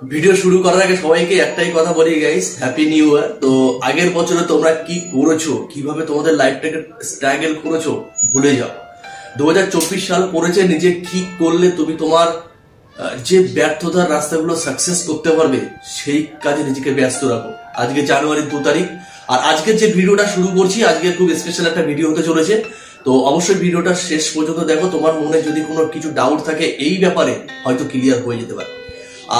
Video শুরু করার আগে সবাইকে একটাই কথা বলি গাইস, হ্যাপি নিউ ইয়ার। তো আগের বছরে তোমরা কি করেছো, কিভাবে তোমাদের লাইফটাকে স্ট্রাগল করেছো ভুলে যাও। 2024 সাল পড়েছে, নিজে কি করলে তুমি তোমার যে ব্যর্থতার রাস্তাগুলো সাকসেস করতে পারবে সেই কাজে নিজেকে ব্যস্ত রাখো। আজকে জানুয়ারির 2 তারিখ, আর আজকে যে ভিডিওটা শুরু করছি আজকে খুব স্পেশাল একটা ভিডিও হতে চলেছে। তো অবশ্যই ভিডিওটা শেষ পর্যন্ত দেখো, তোমার মনে যদি কোনো কিছু ডাউট থাকে এই ব্যাপারে হয়তো ক্লিয়ার হয়ে যেতে পারে।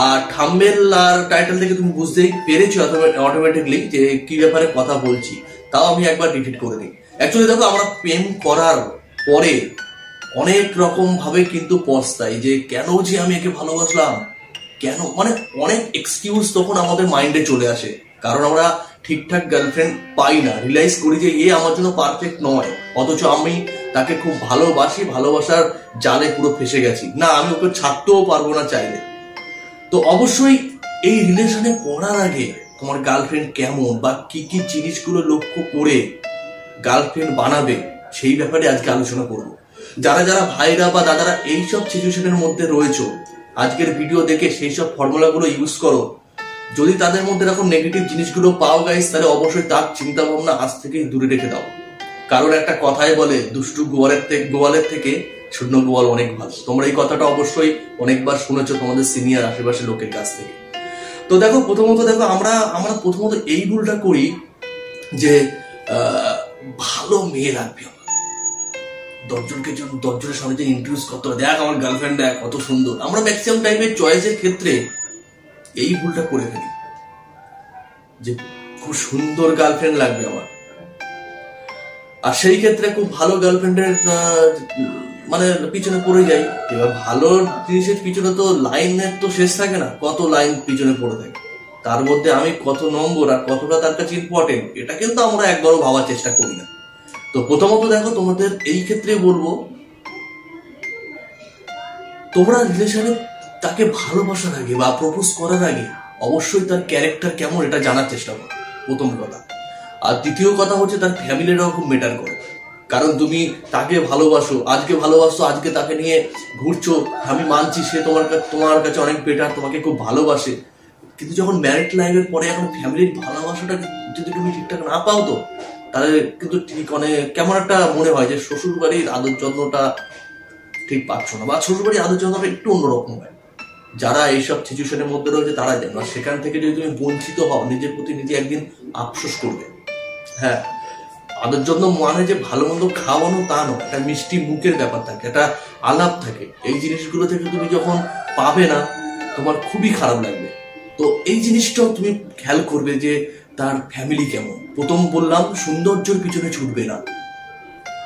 আর থাম্বনেল আর টাইটেল থেকে তুমি বুঝতেই পেরেছো অটোমেটিকলি যে কি ব্যাপারে কথা বলছি। তাও আমি একবার রিপিট করে দিই। অ্যাকচুয়ালি দেখো, আমরা প্রেম করার পরে অনেক রকম ভাবে কিন্তু পস্তাই যে কেন যে আমি একে ভালোবাসলাম, কেন, মানে অনেক এক্সকিউজ তখন আমাদের মাইন্ডে চলে আসে। কারণ আমরা ঠিকঠাক গার্লফ্রেন্ড পাই না, রিয়েলাইজ করি যে এ আমার জন্য পারফেক্ট নয়, অথচ আমি তাকে খুব ভালোবাসি, ভালোবাসার জালে পুরো ফেসে গেছি, না আমি ওকে ছাড়তেও পারবো না চাইলে। তো অবশ্যই এই রিলেশনে পড়ার আগে তোমার গার্লফ্রেন্ড কেমন বা কি কি জিনিসগুলো লক্ষ্য করে গার্লফ্রেন্ড বানাবে সেই ব্যাপারে আজকে আলোচনা করব। যারা যারা ভাইরা বা দাদারা এইসব সিচুয়েশনের মধ্যে রয়েছে, আজকের ভিডিও দেখে সেই সব ফর্মুলাগুলো ইউজ করো। যদি তাদের মধ্যে এখন নেগেটিভ জিনিসগুলো পাও গাইস, তাহলে অবশ্যই তার চিন্তা ভাবনা আজ থেকেই দূরে রেখে দাও। কারণ একটা কথাই বলে, দুষ্টু গোয়ালের থেকে শূন্য গোয়াল অনেক ভালো। তোমরা এই কথাটা অবশ্যই অনেকবার শুনেছো তোমাদের সিনিয়র আশেপাশের লোকের কাছ থেকে। তো দেখো, প্রথমত আমরা প্রথমত এই ভুলটা করি যে ভালো মেয়ে লাগবে আমার, 10জনের সামনে যে ইন্ট্রোডিউস করতে হবে, দেখ আমার গার্লফ্রেন্ড দেখ কত সুন্দর। আমরা ম্যাক্সিমাম টাইমে চয়েসের ক্ষেত্রে এই ভুলটা করে ফেলি যে খুব সুন্দর গার্লফ্রেন্ড লাগবে আমার, আর সেই ক্ষেত্রে খুব ভালো গার্লফ্রেন্ডের মানে পিছনে পড়ে যাই। এবার ভালো জিনিসের পিছনে তো লাইনের তো শেষ থাকে না, কত লাইন পিছনে পড়ে থাকে, তার মধ্যে আমি কত নম্বর আর কতটা তার কাছে ইম্পর্টেন্ট, এটা কিন্তু আমরা একবারও ভাবার চেষ্টা করি না। তো প্রথমত দেখো, তোমাদের এই ক্ষেত্রে বলবো, তোমরা রিলেশনে তাকে ভালোবাসার আগে বা প্রপোজ করার আগে অবশ্যই তার ক্যারেক্টার কেমন এটা জানার চেষ্টা করো, প্রথম কথা। আর দ্বিতীয় কথা হচ্ছে তার ফ্যামিলিটাও খুব ম্যাটার করে। কারণ তুমি তাকে ভালোবাসো, আজকে তাকে নিয়ে ঘুরছো, আমি মানছি সে তোমার কাছে অনেক বেটার, তোমাকে খুব ভালোবাসে, কিন্তু যখন ম্যারিড লাইফের পরে এখন ফ্যামিলির ভালোবাসাটা যদি তুমি ঠিকঠাক না পাও, তো তাহলে কিন্তু ঠিক কেমন একটা মনে হয় যে শ্বশুর বাড়ির আদর যত্নটা ঠিক পাচ্ছ না, বা শ্বশুর বাড়ির আদর যত্নটা একটু অন্যরকম হয়। যারা এইসব সিচুয়েশনের মধ্যে রয়েছে তারা জানো, সেখান থেকে যদি তুমি বঞ্চিত হও, নিজের প্রতি নিজে একদিন আফসোস করবে। হ্যাঁ, আদর যত্ন মানে যে ভালো মন্দ খাওয়ানো তা নয়, একটা মিষ্টি মুখের ব্যাপার থাকে, একটা আলাপ থাকে। এই জিনিসগুলো থেকে তুমি যখন পাবে না, তোমার খুবই খারাপ লাগবে। তো এই জিনিসটাও তুমি খেয়াল করবে যে তার ফ্যামিলি কেমন। প্রথম বললাম, সৌন্দর্যের পিছনে ছুটবে না।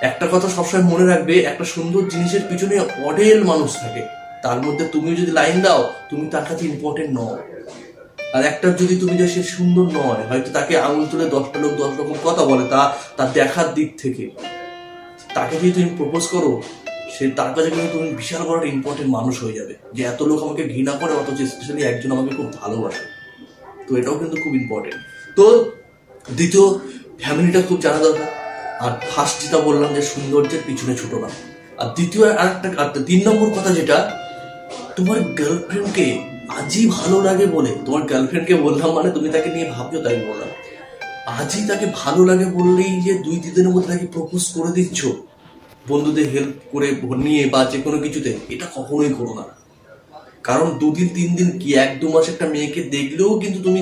একটা কথা সবসময় মনে রাখবে, একটা সুন্দর জিনিসের পিছনে অঢেল মানুষ থাকে, তার মধ্যে তুমি যদি লাইন দাও, তুমি তার কাছে ইম্পর্টেন্ট নও। আর একটা যদি তুমি যে সে সুন্দর নয়, হয়তো তাকে আঙুল তুলে 10টা লোক 10 রকম কথা বলে, তার দেখার দিক থেকে তাকে যদি তুমি প্রপোজ করো, সে তার কাছে কিন্তু তুমি বিশাল বড় ইম্পর্টেন্ট মানুষ হয়ে যাবে, যে এত লোক আমাকে ঘৃণা করে অথচ স্পেশালি একজন আমাকে খুব ভালোবাসে। তো এটাও কিন্তু খুব ইম্পর্টেন্ট। তো দ্বিতীয়, ফ্যামিলিটা খুব জানা দরকার। আর ফার্স্ট যেটা বললাম যে সৌন্দর্যের পিছনে ছোট না। আর দ্বিতীয় আর 3 নম্বর কথা যেটা, তোমার গার্লফ্রেন্ডকে আজই ভালো লাগে বলে, তোমার গার্লফ্রেন্ডকে বললাম মানে তুমি তাকে নিয়ে ভাবছো তাই বললাম, আজই তাকে ভালো লাগে বললেই যে 2-3 দিনের মধ্যে তাকে প্রপোজ করে দিচ্ছ বন্ধুদের হেল্প করে নিয়ে বা যে কোনো কিছুতে, এটা কখনোই করো না। কারণ 2 দিন 3 দিন কি 1-2 মাস একটা মেয়েকে দেখলেও কিন্তু তুমি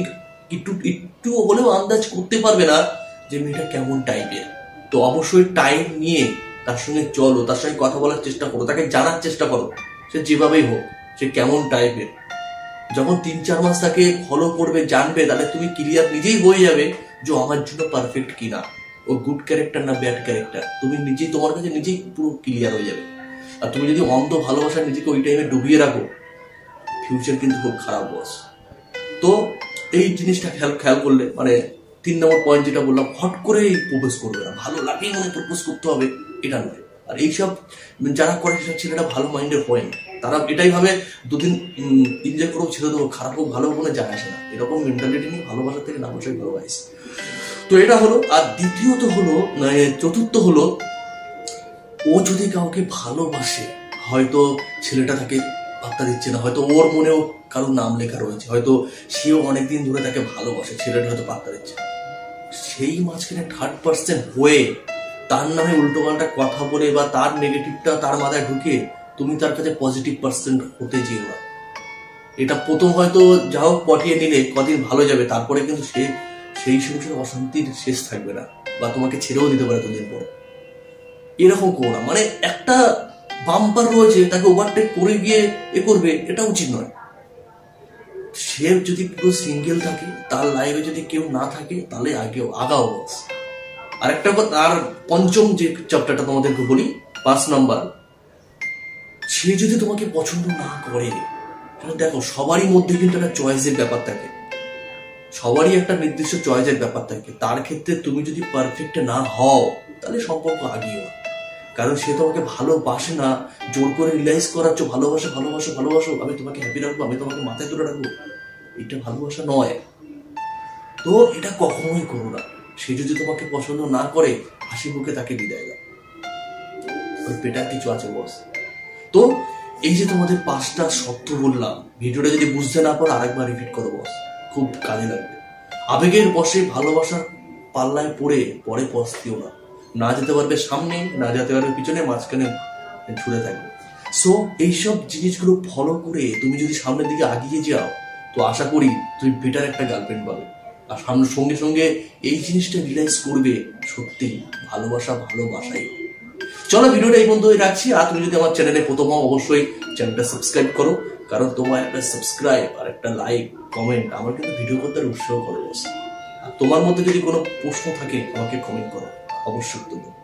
একটু হলেও আন্দাজ করতে পারবে না যে মেয়েটা কেমন টাইপের। তো অবশ্যই টাইম নিয়ে তার সঙ্গে চলো, তার সঙ্গে কথা বলার চেষ্টা করো, তাকে জানার চেষ্টা করো, সে যেভাবেই হোক সে কেমন টাইপের। যখন 3-4 মাস তাকে ফলো করবে, জানবে, তাহলে তুমি ক্লিয়ার নিজেই হয়ে যাবে যে আমার জন্য পারফেক্ট কিনা, ও গুড ক্যারেক্টার না ব্যাড ক্যারেক্টার। তুমি নিজেই তোমার কাছে নিজেই পুরো ক্লিয়ার হয়ে যাবে। আর তুমি যদি অন্ধ ভালোবাসা নিজেকে ওই টাইমে ডুবিয়ে রাখো, ফিউচার কিন্তু খুব খারাপ বস। তো এই জিনিসটা খেয়াল করলে, মানে 3 নম্বর পয়েন্ট যেটা বললাম, হট করে প্রপোজ করবে না, ভালো লাগেই মনে প্রপোজ করতে হবে এটা নয়। আর এইসব যারা করে সেসব ছেলেটা ভালো মাইন্ডের পয়েন্ট, তারা এটাই ভাবে 2 দিন এনজয় করেও ছেড়ে দেবো, খারাপ হোক ভালো মনে যায় আসে না, এরকম মেন্টালিটি নিয়ে ভালোবাসা থেকে না বসাই ভালো গাইস। তো এটা হলো। আর চতুর্থ হলো, ও যদি কাউকে ভালোবাসে, হয়তো ছেলেটা তাকে পাত্তা দিচ্ছে না, হয়তো ওর মনেও কারোর নাম লেখা রয়েছে, হয়তো সেও অনেকদিন ধরে তাকে ভালোবাসে, ছেলেটা হয়তো পাত্তা দিচ্ছে, সেই মাঝখানে থার্ড পার্সন হয়ে তার নামে উল্টো পাল্টা কথা বলে বা তার নেগেটিভটা তার মাথায় ঢুকে তুমি তার কাছে পজিটিভ পার্সন হতে যেও না। এটা প্রথম হয়তো যা হোক পটিয়ে নিলে কদিন ভালো যাবে, তারপরে কিন্তু সেই সংসারে অশান্তির শেষ থাকবে না, বা তোমাকে ছেড়েও দিতে পারে দুদিন পরে। এরকম করো না, মানে একটা বাম্পার রয়েছে তাকে ওভারটেক করে গিয়ে করবে, এটা উচিত নয়। সে যদি পুরো সিঙ্গেল থাকে, তার লাইফে যদি কেউ না থাকে, তাহলে আগাও বস। আর একটা কথা, আর পঞ্চম যে চ্যাপ্টারটা তোমাদেরকে বলি, 5 নাম্বার, সে যদি তোমাকে পছন্দ না করে, দেখো সবারই মধ্যে কিন্তু একটা চয়েসের ব্যাপার থাকে, সবারই একটা নির্দিষ্ট চয়েসের ব্যাপার থাকে। তার ক্ষেত্রে তুমি যদি পারফেক্ট না হও, তাহলে সম্পর্ক আগিয়ে না। কারণ সে তোমাকে ভালোবাসে না, জোর করে রিলাইজ করাচ্ছ ভালোবাসো ভালোবাসো ভালোবাসো, আমি তোমাকে হ্যাপি রাখবো, আমি তোমাকে মাথায় তুলে রাখবো, এটা ভালোবাসা নয়। তো এটা কখনোই করো না। সে যদি তোমাকে পছন্দ না করে, হাসি মুখে তাকে বিদায় দাও, ওর বেটার কিছু আছে বস। তো এই যে তোমাদের 5টা শর্ত বললাম, ভিডিওটা যদি বুঝতে না পারো আরেকবার রিপিট করো বস, খুব কাজে লাগবে। আবেগের বশে ভালোবাসার পাল্লায় পরে পস্তিও না, না যেতে পারবে সামনে, না যেতে পারবে পিছনে, মাঝখানে ছুড়ে থাকবে। সো এইসব জিনিসগুলো ফলো করে তুমি যদি সামনের দিকে আগিয়ে যাও, তো আশা করি তুমি বেটার একটা গার্লফ্রেন্ড পাবে। আর সামনের সঙ্গে সঙ্গে এই জিনিসটা রিয়েলাইজ করবে, সত্যি ভালোবাসাই। চলো ভিডিওটা এই পর্যন্ত রাখছি। আর তুমি যদি আমার চ্যানেলে প্রথম হও, অবশ্যই চ্যানেলটা সাবস্ক্রাইব করো, কারণ তোমার একটা সাবস্ক্রাইব আর একটা লাইক কমেন্ট আমার কিন্তু ভিডিও করতে উৎসাহ করে বসে। আর তোমার মধ্যে যদি কোনো প্রশ্ন থাকে আমাকে কমেন্ট করো, অবশ্যই উত্তর দেবো।